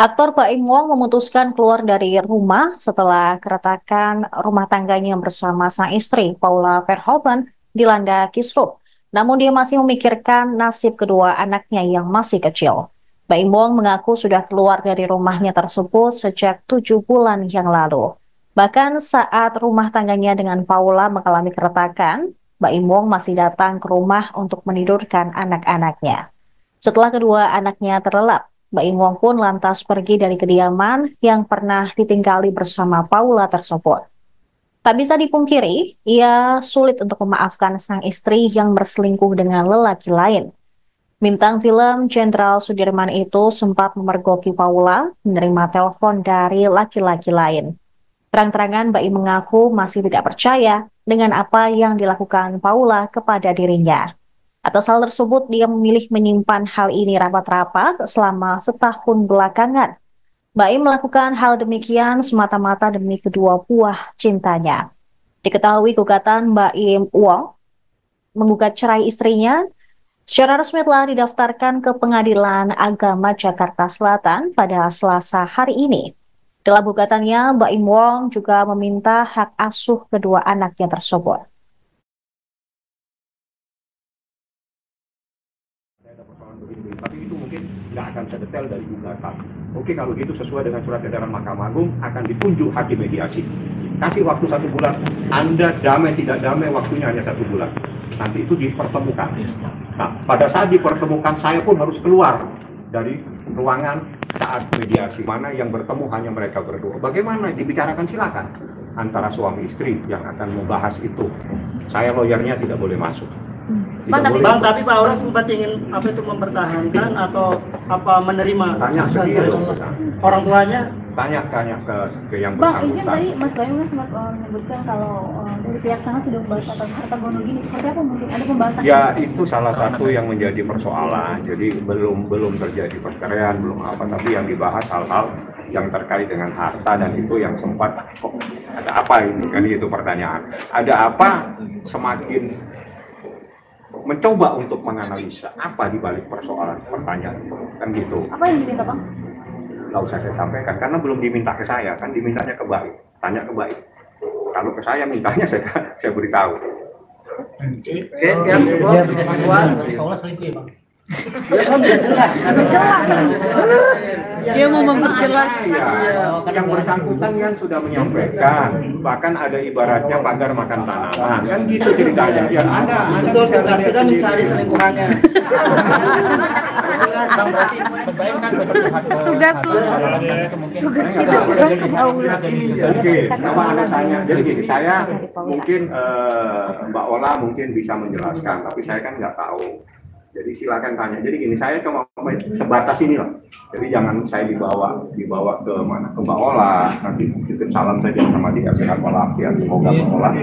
Aktor Baim Wong memutuskan keluar dari rumah setelah keretakan rumah tangganya bersama sang istri, Paula Verhoeven, dilanda kisruh. Namun dia masih memikirkan nasib kedua anaknya yang masih kecil. Baim Wong mengaku sudah keluar dari rumahnya tersebut sejak 7 bulan yang lalu. Bahkan saat rumah tangganya dengan Paula mengalami keretakan, Baim Wong masih datang ke rumah untuk menidurkan anak-anaknya. Setelah kedua anaknya terlelap, Mbak Im Wong pun lantas pergi dari kediaman yang pernah ditinggali bersama Paula tersebut. Tak bisa dipungkiri, ia sulit untuk memaafkan sang istri yang berselingkuh dengan lelaki lain. Bintang film Jenderal Sudirman itu sempat memergoki Paula menerima telepon dari laki-laki lain. Terang-terangan Mbak Im mengaku masih tidak percaya dengan apa yang dilakukan Paula kepada dirinya. Atas hal tersebut, dia memilih menyimpan hal ini rapat-rapat selama setahun belakangan. Baim melakukan hal demikian semata-mata demi kedua buah cintanya. Diketahui gugatan Baim Wong menggugat cerai istrinya secara resmi telah didaftarkan ke Pengadilan Agama Jakarta Selatan pada Selasa hari ini. Dalam gugatannya, Baim Wong juga meminta hak asuh kedua anaknya tersebut. Tapi itu mungkin nggak akan sedetail dari gugatan. Oke, kalau gitu sesuai dengan surat edaran Mahkamah Agung akan ditunjuk hakim mediasi. Kasih waktu 1 bulan, Anda damai tidak damai waktunya hanya 1 bulan. Nanti itu dipertemukan. Nah, pada saat dipertemukan saya pun harus keluar dari ruangan saat mediasi. Mana yang bertemu hanya mereka berdua. Bagaimana dibicarakan silakan antara suami istri yang akan membahas itu. Saya lawyernya tidak boleh masuk. Tapi Pak Aura sempat ingin mempertahankan atau menerima tanya orang tuanya? Tanya ke yang bersangkutan. Bang, izin tadi Mas Bayu sempat menyebutkan kalau dari pihak sana sudah membahas harta gono gini. Seperti apa mungkin ada pembahasan? Ya, itu salah satu yang menjadi persoalan. Jadi belum terjadi perceraian, belum apa, tapi yang dibahas hal-hal yang terkait dengan harta, dan itu yang sempat ada apa ini kan, itu pertanyaan. Ada apa, semakin mencoba untuk menganalisa apa di balik persoalan pertanyaan itu, kan gitu. Apa yang diminta, Bang? Nggak usah saya sampaikan karena belum diminta ke saya, kan dimintanya ke Baik. Tanya ke Baik. Kalau ke saya mintanya saya beritahu. Oke, siap cukup. Puas. Paula selingkuh ya, Bang? Dia mau memperjelas. Yang bersangkutan kan sudah menyampaikan, bahkan ada ibaratnya pagar makan tanaman, kan gitu ceritanya. Ya ada tugas kita mencari selingkuhannya. Tugas lu. Tugas kita Oke, nama Anda tanya. Jadi gini, saya mungkin Mbak Ola mungkin bisa menjelaskan, tapi saya kan nggak tahu. Jadi silakan tanya. Jadi gini, saya cuma sebatas ini lah. Jadi jangan saya dibawa ke mana, ke Mbak Ola. Nanti titip salam saja sama dia, sehat walafiat. Semoga Mbak Ola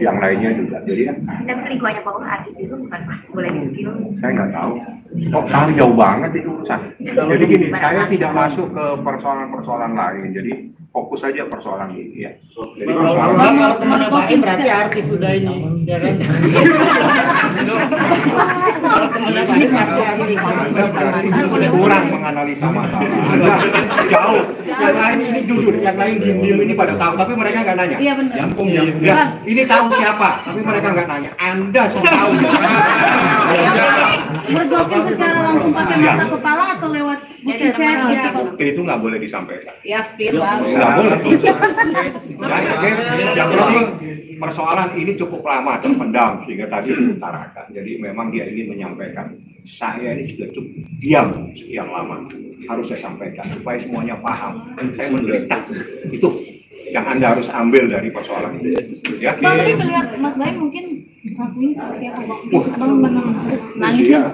yang lainnya juga. Jadi kan. Tapi selingkuhannya Pak Ola artis itu bukan Pak, boleh di-spill? Saya nggak tahu. Kok sangat jauh banget itu urusan. Jadi gini, saya tidak masuk ke persoalan-persoalan lain. Jadi fokus saja persoalan ini ya. Jadi kalau teman Baim berarti artis sudah ini, ya kan? Kalau teman Baim berarti artis. Anda kurang menganalisa masalah. Anda jauh. Yang lain ini jujur, yang lain diem ini pada tahu, tapi mereka nggak nanya. Iya benar. Ya, ini tahu siapa, tapi mereka nggak nanya. Anda so tahu. Bergokil secara langsung pakai mata kepala atau lewat chat gitu? Itu nggak boleh disampaikan. Ya, spill Bang. Nggak boleh. Yang penting persoalan ini cukup lama terpendam sehingga tadi diutarakan. Jadi memang dia ingin menyampaikan. Saya ini juga cukup diam sekian lama. Harus saya sampaikan supaya semuanya paham. Saya menderita. Itu yang Anda harus ambil dari persoalan ini. Ya. Bang, tadi saya lihat Mas Baim mungkin ngakuin seperti apa, Bang? Abang nangis ya?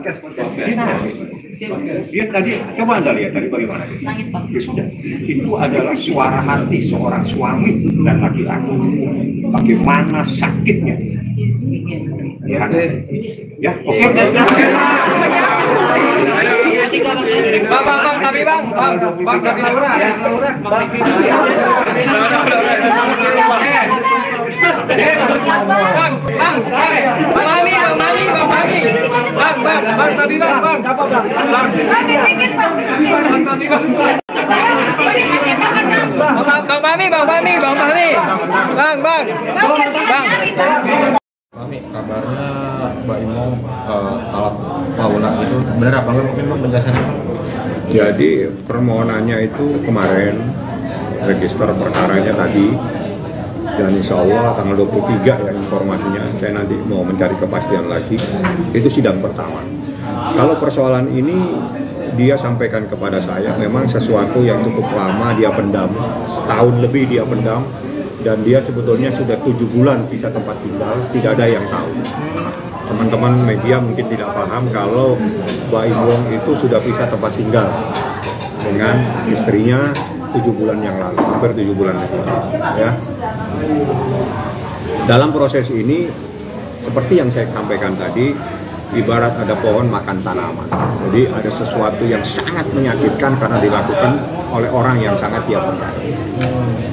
Dia tadi, coba Anda lihat tadi bagaimana dia. Nangis, Bang. Ya sudah, itu adalah suara hati seorang suami dan laki-laki. Bagaimana sakitnya. Ya, ya, oke. Bang, tapi Bang, tapi lurah. Bang, Bang Fahmi. Bang. Fahmi, kabarnya Mbak Imo talak Paula itu benar apa enggak? Mungkin Bang penjelasannya. Jadi permohonannya itu kemarin, register perkaranya tadi, dan insya Allah tanggal 23 ya informasinya, saya nanti mau mencari kepastian lagi, itu sidang pertama. Kalau persoalan ini dia sampaikan kepada saya, memang sesuatu yang cukup lama dia pendam, setahun lebih dia pendam, dan dia sebetulnya sudah 7 bulan pisah tempat tinggal, tidak ada yang tahu. Teman-teman media mungkin tidak paham kalau Mbak Imong itu sudah pisah tempat tinggal dengan istrinya 7 bulan yang lalu, hampir 7 bulan yang lalu. Ya. Dalam proses ini, seperti yang saya sampaikan tadi, ibarat ada pohon makan tanaman. Jadi ada sesuatu yang sangat menyakitkan karena dilakukan oleh orang yang sangat dia percaya.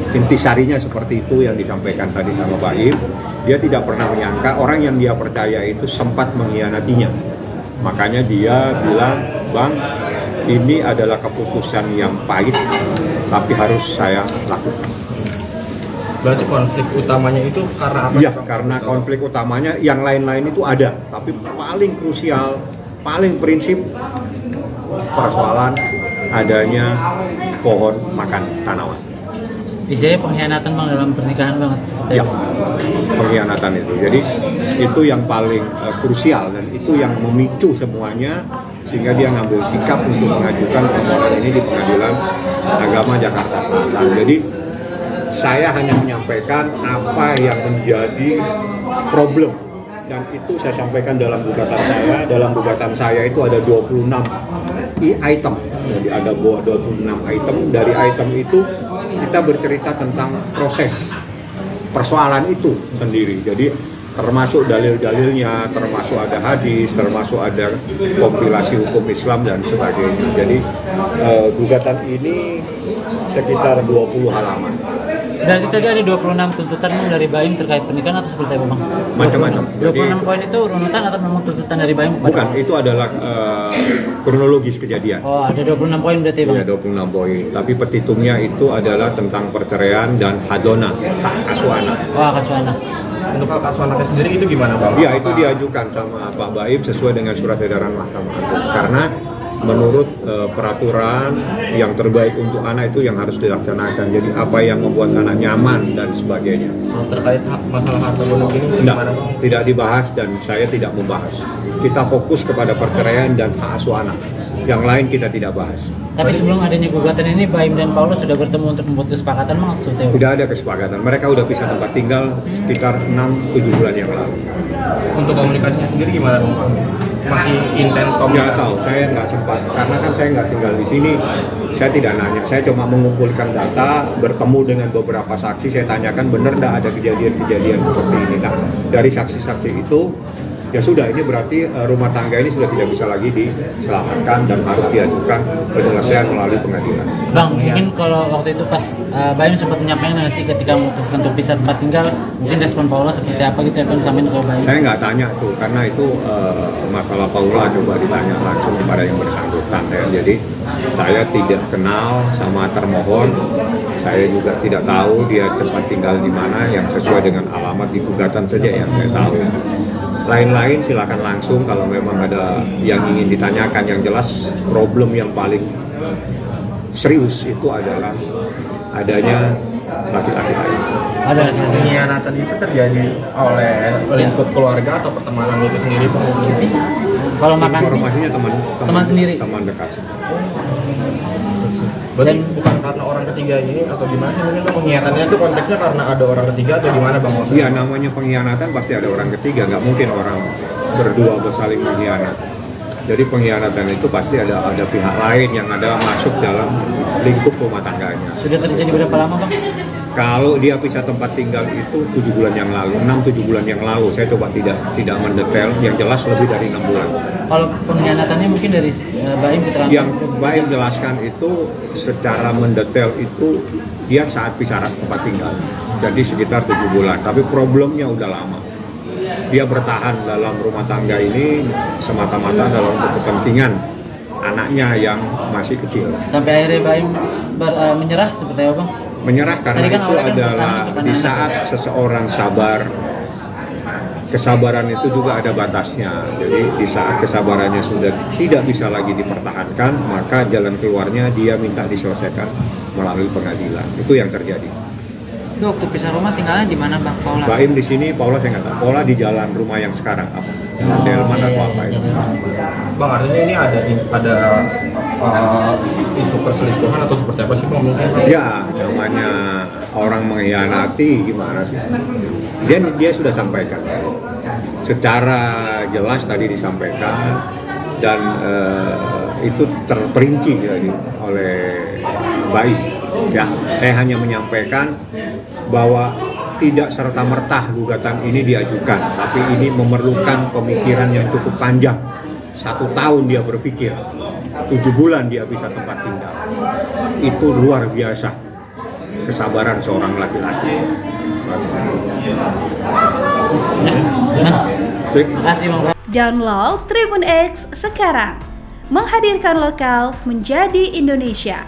Intisarinya seperti itu yang disampaikan tadi sama Pak Im. Dia tidak pernah menyangka orang yang dia percaya itu sempat mengkhianatinya. Makanya dia bilang, Bang, ini adalah keputusan yang pahit, tapi harus saya lakukan. Berarti konflik utamanya itu karena apa? Iya, karena konflik utamanya yang lain-lain itu ada, tapi paling krusial, paling prinsip persoalan adanya pohon makan tanaman. Isinya pengkhianatan Bang dalam pernikahan banget. Ya, pengkhianatan itu. Jadi itu yang paling krusial dan itu yang memicu semuanya sehingga dia ngambil sikap untuk mengajukan permohonan ini di Pengadilan Agama Jakarta Selatan. Jadi saya hanya menyampaikan apa yang menjadi problem dan itu saya sampaikan dalam gugatan saya. Dalam gugatan saya itu ada 26 item. Jadi ada 26 item. Dari item itu kita bercerita tentang proses persoalan itu sendiri. Jadi termasuk dalil-dalilnya, termasuk ada hadis, termasuk ada kompilasi hukum Islam dan sebagainya. Jadi gugatan ini sekitar 20 halaman. Berarti tadi ada 26 tuntutan dari Baim terkait pernikahan atau seperti apa Bang? Macam-macam. 26 poin itu runutan atau memang tuntutan dari Baim? Bukan, itu adalah kronologis kejadian. Oh, ada 26 poin berarti Bang? Iya, 26 poin. Tapi petitumnya itu adalah tentang perceraian dan hadona, hak asuh anak. Oh, hak asuh anak. Untuk hak asuh anaknya sendiri itu gimana Bang? Iya, itu diajukan sama Pak Baim sesuai dengan surat edaran Mahkamah Agung. Karena menurut peraturan yang terbaik untuk anak itu yang harus dilaksanakan. Jadi apa yang membuat anak nyaman dan sebagainya. Terkait masalah harta gono ini gimana Bang? Tidak dibahas dan saya tidak membahas. Kita fokus kepada perceraian dan hak asuh anak. Yang lain kita tidak bahas. Tapi sebelum adanya gugatan ini, Baim dan Paulus sudah bertemu untuk membuat kesepakatan maksudnya? Tidak ada kesepakatan. Mereka udah pisah tempat tinggal sekitar 6-7 bulan yang lalu. Untuk komunikasinya sendiri gimana Bang? Masih intens komunikasi? Nggak tahu, saya nggak sempat. Karena kan saya nggak tinggal di sini. Saya tidak nanya. Saya cuma mengumpulkan data, bertemu dengan beberapa saksi. Saya tanyakan benar nggak ada kejadian-kejadian seperti ini. Nah, dari saksi-saksi itu, ya sudah, ini berarti rumah tangga ini sudah tidak bisa lagi diselamatkan dan harus diajukan penyelesaian melalui pengadilan. Bang, mungkin kalau waktu itu pas Baim sempat menyampaikan sih ketika memutuskan untuk pisah tempat tinggal, mungkin respon Paula seperti apa gitu yang disampaikan ke Baim? Saya nggak tanya tuh, karena itu masalah Paula coba ditanya langsung kepada yang bersangkutan ya. Jadi saya tidak kenal sama termohon, saya juga tidak tahu dia tempat tinggal di mana yang sesuai dengan alamat di gugatan saja yang saya tahu. Lain-lain silakan langsung kalau memang ada yang ingin ditanyakan. Yang jelas problem yang paling serius itu adalah adanya laki-laki lain. Ada laki-laki. Pengkhianatan itu terjadi oleh lingkup keluarga atau pertemanan itu sendiri Bang? Kalau makan Informasinya teman sendiri, teman dekat. Berarti bukan karena orang ketiga ini atau gimana sih mungkin Bang? Pengkhianatannya itu konteksnya karena ada orang ketiga atau gimana Bang? Iya, namanya pengkhianatan pasti ada orang ketiga, nggak mungkin orang berdua bersaling mengkhianat. Jadi pengkhianatan itu pasti ada pihak lain yang ada masuk dalam lingkup rumah tangganya. sudah terjadi berapa lama Bang? Kalau dia pisah tempat tinggal itu 7 bulan yang lalu, 6-7 bulan yang lalu. Saya coba tidak mendetail, yang jelas lebih dari 6 bulan. Kalau pengkhianatannya mungkin dari Baim keterangan? Yang Baim jelaskan itu secara mendetail itu dia saat pisah tempat tinggal. Jadi sekitar 7 bulan, tapi problemnya udah lama. Dia bertahan dalam rumah tangga ini semata-mata dalam kepentingan anaknya yang masih kecil. Sampai akhirnya Baim menyerah seperti apa Bang? Menyerah karena Tadi kan itu awalnya kan adalah pertanyaan di kepada saat seseorang sabar, kesabaran itu juga ada batasnya. Jadi di saat kesabarannya sudah tidak bisa lagi dipertahankan, maka jalan keluarnya dia minta diselesaikan melalui pengadilan. Itu yang terjadi. Itu waktu pisah rumah tinggalnya di mana Bang Paula? Baim di sini, Paula saya nggak tahu. Paula di jalan rumah yang sekarang apa? Delman atau apa itu? Bang, artinya ini ada isu perselingkuhan atau seperti apa sih Bang mungkin? Ya, namanya orang mengkhianati gimana sih? Dia sudah sampaikan secara jelas tadi disampaikan dan itu terperinci jadi oleh Baim. Ya, saya hanya menyampaikan bahwa tidak serta-merta gugatan ini diajukan, tapi ini memerlukan pemikiran yang cukup panjang. 1 tahun dia berpikir, 7 bulan dia bisa tempat tinggal. Itu luar biasa kesabaran seorang laki-laki. Terima kasih Bang. Download Tribun X sekarang, menghadirkan lokal menjadi Indonesia.